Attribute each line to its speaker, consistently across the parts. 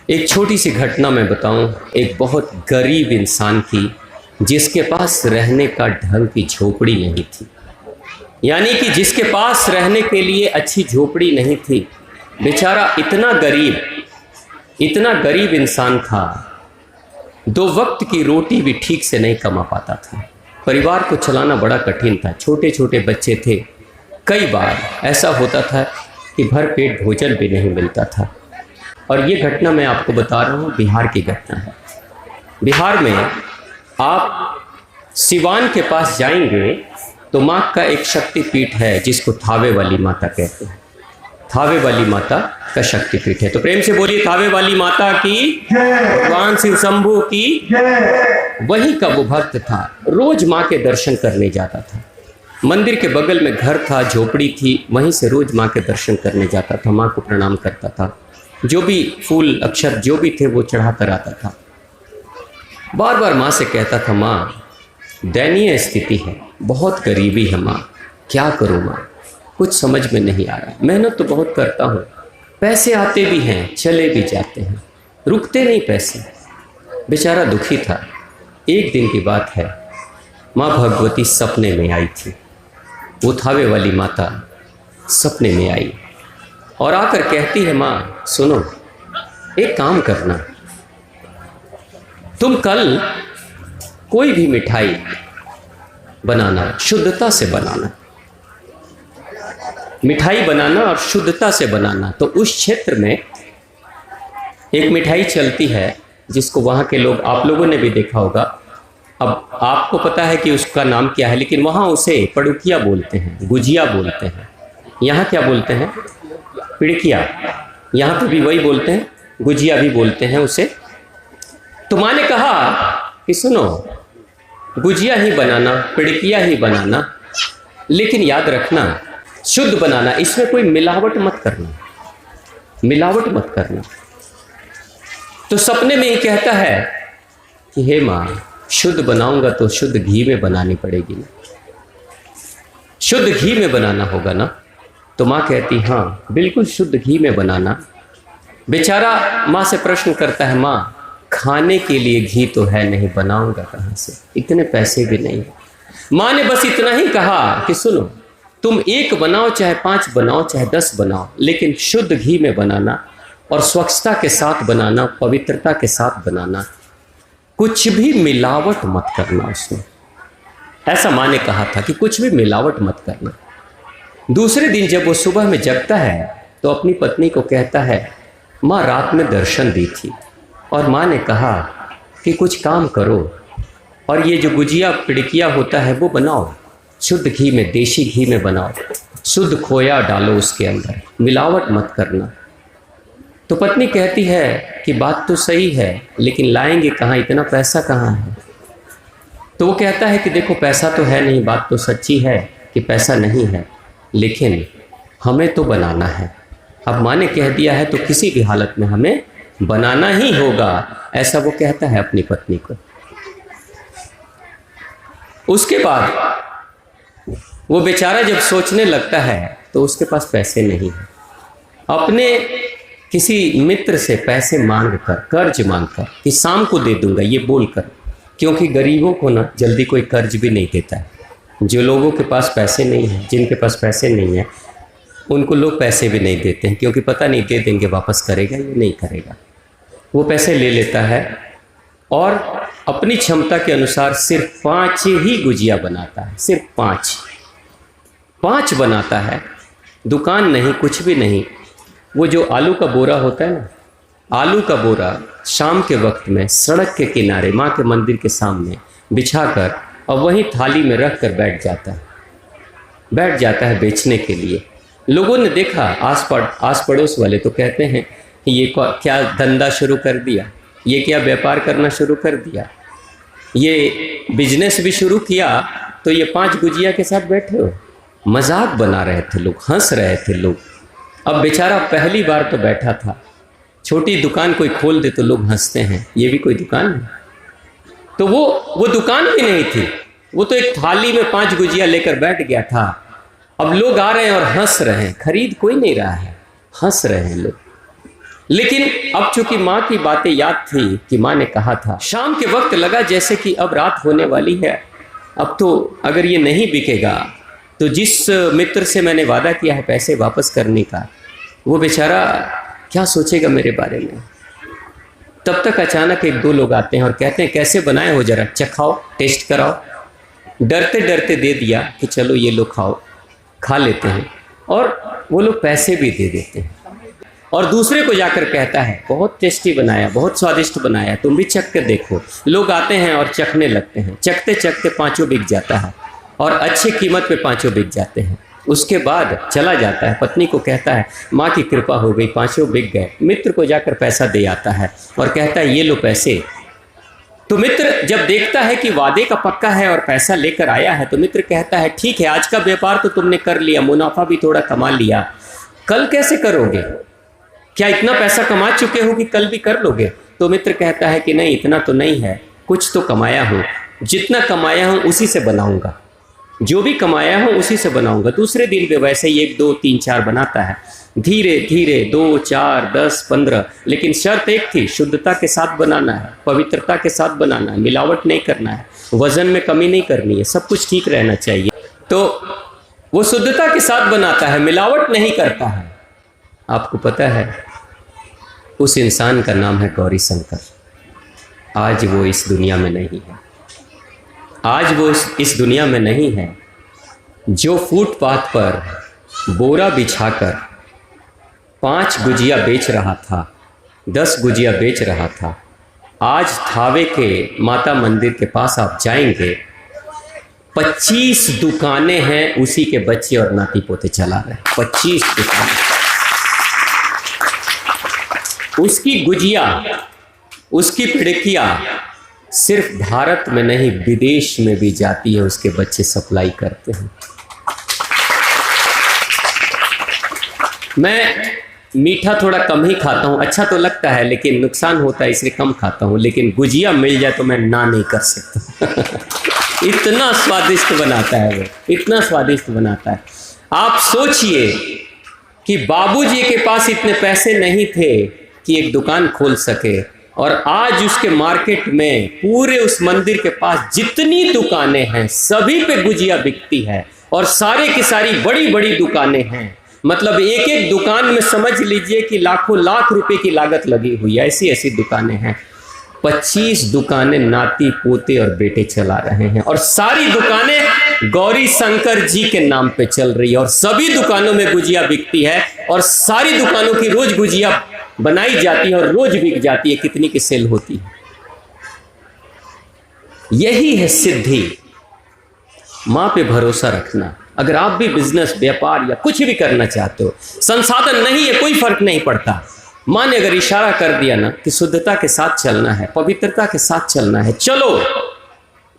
Speaker 1: एक छोटी सी घटना मैं बताऊं, एक बहुत गरीब इंसान की जिसके पास रहने का ढंग की झोपड़ी नहीं थी, यानी कि जिसके पास रहने के लिए अच्छी झोपड़ी नहीं थी। बेचारा इतना गरीब इंसान था, 2 वक्त की रोटी भी ठीक से नहीं कमा पाता था। परिवार को चलाना बड़ा कठिन था, छोटे छोटे बच्चे थे। कई बार ऐसा होता था कि भर पेट भोजन भी नहीं मिलता था। और ये घटना मैं आपको बता रहा हूँ, बिहार की घटना है। बिहार में आप सिवान के पास जाएंगे तो माँ का एक शक्तिपीठ है जिसको थावे वाली माता कहते हैं। थावे वाली माता का शक्तिपीठ है, तो प्रेम से बोलिए थावे वाली माता की, भगवान शिव शंभू की। वहीं का वो भक्त था, रोज माँ के दर्शन करने जाता था। मंदिर के बगल में घर था, झोपड़ी थी, वहीं से रोज माँ के दर्शन करने जाता था, माँ को प्रणाम करता था, जो भी फूल अक्षर जो भी थे वो चढ़ा कर आता था। बार बार माँ से कहता था, माँ दयनीय स्थिति है, बहुत गरीबी है माँ, क्या करूँ माँ, कुछ समझ में नहीं आ रहा। मेहनत तो बहुत करता हूँ, पैसे आते भी हैं चले भी जाते हैं, रुकते नहीं पैसे। बेचारा दुखी था। एक दिन की बात है, माँ भगवती सपने में आई थी। वो थावे वाली माता सपने में आई और आकर कहती है, माँ सुनो, एक काम करना, तुम कल कोई भी मिठाई बनाना, शुद्धता से बनाना, मिठाई बनाना और शुद्धता से बनाना। तो उस क्षेत्र में एक मिठाई चलती है जिसको वहाँ के लोग, आप लोगों ने भी देखा होगा, अब आपको पता है कि उसका नाम क्या है, लेकिन वहाँ उसे पड़ुकिया बोलते हैं, गुजिया बोलते हैं। यहाँ क्या बोलते हैं? पिड़किया। यहाँ पे भी वही बोलते हैं, गुजिया भी बोलते हैं उसे। तो माँ ने कहा कि सुनो, गुजिया ही बनाना, पिड़किया ही बनाना, लेकिन याद रखना शुद्ध बनाना, इसमें कोई मिलावट मत करना, मिलावट मत करना। तो सपने में ही कहता है कि हे माँ, शुद्ध बनाऊंगा तो शुद्ध घी में बनानी पड़ेगी ना, शुद्ध घी में बनाना होगा ना। तो माँ कहती, हाँ बिल्कुल शुद्ध घी में बनाना। बेचारा माँ से प्रश्न करता है, माँ खाने के लिए घी तो है नहीं, बनाऊंगा कहाँ से, इतने पैसे भी नहीं। माँ ने बस इतना ही कहा कि सुनो, तुम 1 बनाओ, चाहे 5 बनाओ, चाहे 10 बनाओ, लेकिन शुद्ध घी में बनाना और स्वच्छता के साथ बनाना, पवित्रता के साथ बनाना, कुछ भी मिलावट मत करना उसमें। ऐसा माँ ने कहा था कि कुछ भी मिलावट मत करना। दूसरे दिन जब वो सुबह में जगता है तो अपनी पत्नी को कहता है, माँ रात में दर्शन दी थी और माँ ने कहा कि कुछ काम करो और ये जो गुजिया पिड़किया होता है वो बनाओ, शुद्ध घी में, देसी घी में बनाओ, शुद्ध खोया डालो उसके अंदर, मिलावट मत करना। तो पत्नी कहती है कि बात तो सही है, लेकिन लाएंगे कहाँ, इतना पैसा कहाँ है। तो वो कहता है कि देखो पैसा तो है नहीं, बात तो सच्ची है कि पैसा नहीं है, लेकिन हमें तो बनाना है। अब माँ ने कह दिया है तो किसी भी हालत में हमें बनाना ही होगा, ऐसा वो कहता है अपनी पत्नी को। उसके बाद वो बेचारा जब सोचने लगता है तो उसके पास पैसे नहीं है। अपने किसी मित्र से पैसे मांग कर, कर्ज मांग कर कि शाम को दे दूंगा ये बोलकर, क्योंकि गरीबों को ना जल्दी कोई कर्ज भी नहीं देता है। जो लोगों के पास पैसे नहीं है, जिनके पास पैसे नहीं है, उनको लोग पैसे भी नहीं देते हैं, क्योंकि पता नहीं दे देंगे वापस करेगा या नहीं करेगा। वो पैसे ले लेता है और अपनी क्षमता के अनुसार सिर्फ 5 ही गुजिया बनाता है, सिर्फ 5 बनाता है। दुकान नहीं, कुछ भी नहीं। वो जो आलू का बोरा होता है ना, आलू का बोरा शाम के वक्त में सड़क के किनारे माँ के मंदिर के सामने बिछाकर और वहीं थाली में रख कर बैठ जाता है बेचने के लिए। लोगों ने देखा, आस पड़ोस वाले तो कहते हैं ये क्या धंधा शुरू कर दिया, ये क्या व्यापार करना शुरू कर दिया, ये बिजनेस भी शुरू किया, तो ये 5 गुजिया के साथ बैठे हो। मजाक बना रहे थे लोग, हंस रहे थे लोग। अब बेचारा पहली बार तो बैठा था, छोटी दुकान कोई खोल दे तो लोग हंसते हैं, ये भी कोई दुकान है। तो वो दुकान भी नहीं थी, वो तो एक थाली में 5 गुजिया लेकर बैठ गया था। अब लोग आ रहे हैं और हंस रहे हैं, खरीद कोई नहीं रहा है, हंस रहे हैं लोग। लेकिन अब चूंकि माँ की बातें याद थी कि माँ ने कहा था, शाम के वक्त लगा जैसे कि अब रात होने वाली है, अब तो अगर ये नहीं बिकेगा तो जिस मित्र से मैंने वादा किया है पैसे वापस करने का, वो बेचारा क्या सोचेगा मेरे बारे में। तब तक अचानक एक दो लोग आते हैं और कहते हैं कैसे बनाए हो, जरा चखाओ, टेस्ट कराओ। डरते डरते दे दिया कि चलो ये लो खाओ। खा लेते हैं और वो लोग पैसे भी दे देते हैं और दूसरे को जाकर कहता है बहुत टेस्टी बनाया, बहुत स्वादिष्ट बनाया, तुम भी चख कर देखो। लोग आते हैं और चखने लगते हैं, चखते चखते पाँचों बिक जाता है और अच्छी कीमत पे पाँचों बिक जाते हैं। उसके बाद चला जाता है, पत्नी को कहता है माँ की कृपा हो गई, पाँचों बिक गए। मित्र को जाकर पैसा दे आता है और कहता है ये लो पैसे। तो मित्र जब देखता है कि वादे का पक्का है और पैसा लेकर आया है, तो मित्र कहता है ठीक है, आज का व्यापार तो तुमने कर लिया, मुनाफा भी थोड़ा कमा लिया, कल कैसे करोगे? क्या इतना पैसा कमा चुके हो कि कल भी कर लोगे? तो मित्र कहता है कि नहीं, इतना तो नहीं है, कुछ तो कमाया हूँ, जितना कमाया हूँ उसी से बनाऊंगा, जो भी कमाया हूँ उसी से बनाऊंगा। दूसरे दिन भी वैसे ही 1 2 3 4 बनाता है, धीरे धीरे 2 4 10 15, लेकिन शर्त एक थी, शुद्धता के साथ बनाना है, पवित्रता के साथ बनाना है, मिलावट नहीं करना है, वजन में कमी नहीं करनी है, सब कुछ ठीक रहना चाहिए। तो वो शुद्धता के साथ बनाता है, मिलावट नहीं करता है। आपको पता है उस इंसान का नाम है गौरी शंकर। आज वो इस दुनिया में नहीं है, आज वो इस दुनिया में नहीं है। जो फुटपाथ पर बोरा बिछाकर 5 गुजिया बेच रहा था, 10 गुजिया बेच रहा था, आज थावे के माता मंदिर के पास आप जाएंगे, 25 दुकानें हैं, उसी के बच्चे और नाती पोते चला रहे हैं। 25 दुकानें। उसकी गुजिया, उसकी पिड़किया सिर्फ भारत में नहीं विदेश में भी जाती है, उसके बच्चे सप्लाई करते हैं। मैं मीठा थोड़ा कम ही खाता हूँ, अच्छा तो लगता है लेकिन नुकसान होता है इसलिए कम खाता हूँ, लेकिन गुजिया मिल जाए तो मैं ना नहीं कर सकता। इतना स्वादिष्ट बनाता है वो, इतना स्वादिष्ट बनाता है। आप सोचिए कि बाबूजी के पास इतने पैसे नहीं थे कि एक दुकान खोल सके, और आज उसके मार्केट में पूरे उस मंदिर के पास जितनी दुकानें हैं सभी पे गुजिया बिकती है, और सारे की सारी बड़ी बड़ी दुकानें हैं। मतलब एक एक दुकान में समझ लीजिए कि लाखों लाख रुपए की लागत लगी हुई है, ऐसी ऐसी दुकानें हैं। 25 दुकानें नाती पोते और बेटे चला रहे हैं, और सारी दुकानें गौरी शंकर जी के नाम पे चल रही है, और सभी दुकानों में गुजिया बिकती है, और सारी दुकानों की रोज गुजिया बनाई जाती है और रोज बिक जाती है। कितनी की सेल होती है? यही है सिद्धि, मां पे भरोसा रखना। अगर आप भी बिजनेस, व्यापार या कुछ भी करना चाहते हो, संसाधन नहीं है, कोई फर्क नहीं पड़ता, मां ने अगर इशारा कर दिया ना कि शुद्धता के साथ चलना है, पवित्रता के साथ चलना है, चलो,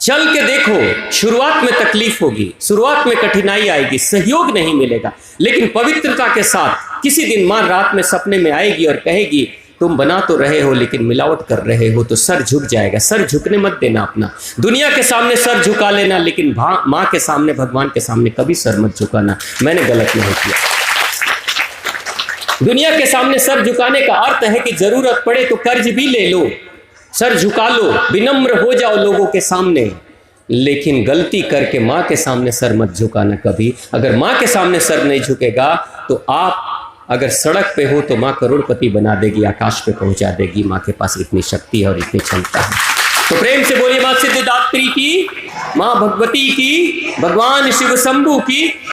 Speaker 1: चल के देखो। शुरुआत में तकलीफ होगी, शुरुआत में कठिनाई आएगी, सहयोग नहीं मिलेगा, लेकिन पवित्रता के साथ किसी दिन मां रात में सपने में आएगी और कहेगी तुम बना तो रहे हो लेकिन मिलावट कर रहे हो, तो सर झुक जाएगा। सर झुकने मत देना अपना, दुनिया के सामने सर झुका लेना, लेकिन मां के सामने, भगवान के सामने कभी सर मत झुकाना। मैंने गलत नहीं किया। दुनिया के सामने सर झुकाने का अर्थ है कि जरूरत पड़े तो कर्ज भी ले लो, सर झुका लो, विनम्र हो जाओ लोगों के सामने, लेकिन गलती करके मां के सामने सर मत झुकाना कभी। अगर मां के सामने सर नहीं झुकेगा तो आप अगर सड़क पे हो तो मां करोड़पति बना देगी, आकाश पे पहुंचा देगी। मां के पास इतनी शक्ति है और इतनी क्षमता है। तो प्रेम से बोलिए मां सिद्धिदात्री की, मां भगवती की, भगवान शिव शंभू की।